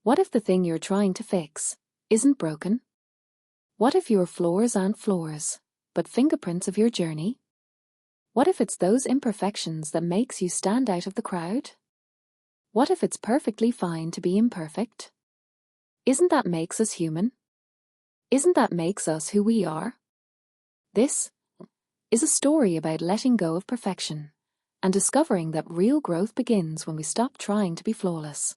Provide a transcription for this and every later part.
What if the thing you're trying to fix isn't broken? What if your flaws aren't flaws, but fingerprints of your journey? What if it's those imperfections that makes you stand out of the crowd? What if it's perfectly fine to be imperfect? Isn't that makes us human? Isn't that makes us who we are? This is a story about letting go of perfection and discovering that real growth begins when we stop trying to be flawless.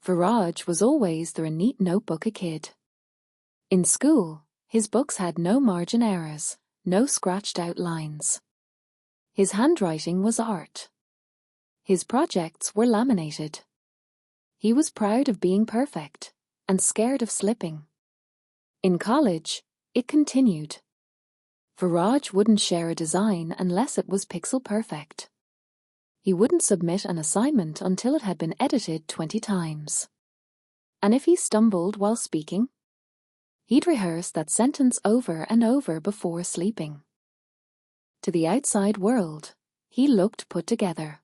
Viraj was always the neat notebook kid. In school, his books had no margin errors, no scratched out lines. His handwriting was art. His projects were laminated. He was proud of being perfect and scared of slipping. In college, it continued. Viraj wouldn't share a design unless it was pixel perfect. He wouldn't submit an assignment until it had been edited 20 times. And if he stumbled while speaking, he'd rehearse that sentence over and over before sleeping. To the outside world, he looked put together.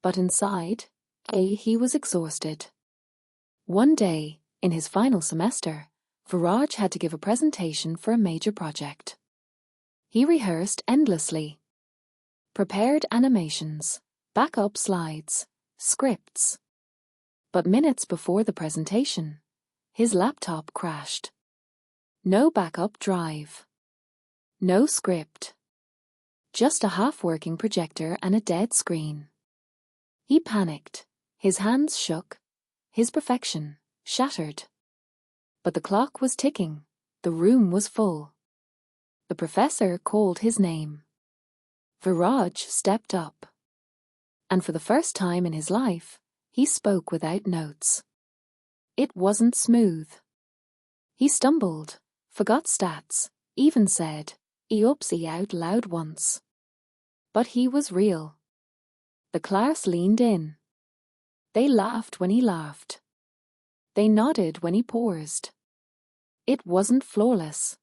But inside, he was exhausted. One day, in his final semester, Viraj had to give a presentation for a major project. He rehearsed endlessly. Prepared animations, backup slides, scripts. But minutes before the presentation, his laptop crashed. No backup drive. No script. Just a half-working projector and a dead screen. He panicked. His hands shook. His perfection shattered. But the clock was ticking. The room was full. The professor called his name. Viraj stepped up. And for the first time in his life, he spoke without notes. It wasn't smooth. He stumbled, forgot stats, even said, "Oopsie" out loud once. But he was real. The class leaned in. They laughed when he laughed. They nodded when he paused. It wasn't flawless.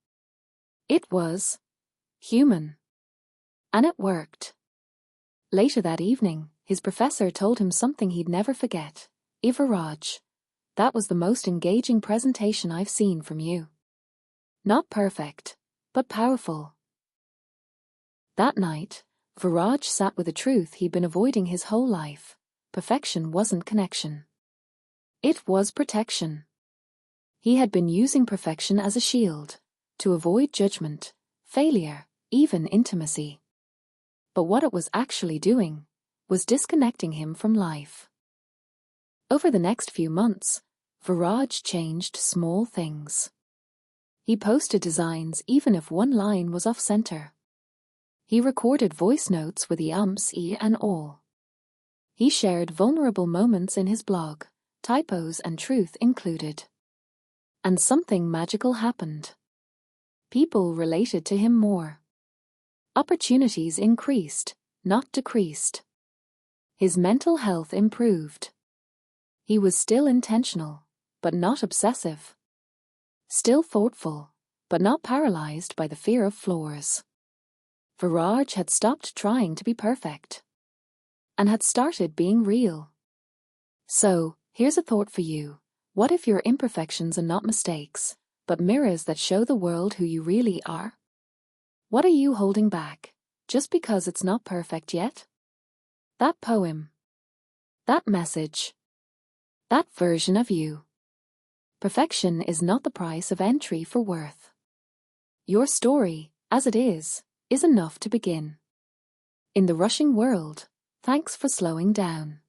It was human. And it worked. Later that evening, his professor told him something he'd never forget. "Viraj, that was the most engaging presentation I've seen from you. Not perfect, but powerful." That night, Viraj sat with a truth he'd been avoiding his whole life. Perfection wasn't connection. It was protection. He had been using perfection as a shield, to avoid judgment, failure, even intimacy. But what it was actually doing was disconnecting him from life. Over the next few months, Viraj changed small things. He posted designs even if one line was off-center. He recorded voice notes with the and all. He shared vulnerable moments in his blog, typos and truth included. And something magical happened. People related to him more. Opportunities increased, not decreased. His mental health improved. He was still intentional, but not obsessive. Still thoughtful, but not paralyzed by the fear of flaws. Viraj had stopped trying to be perfect and had started being real. So, here's a thought for you. What if your imperfections are not mistakes, but mirrors that show the world who you really are? What are you holding back, just because it's not perfect yet? That poem. That message. That version of you. Perfection is not the price of entry for worth. Your story, as it is enough to begin. In the rushing world, thanks for slowing down.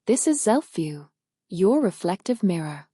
This is ZelfView, your reflective mirror.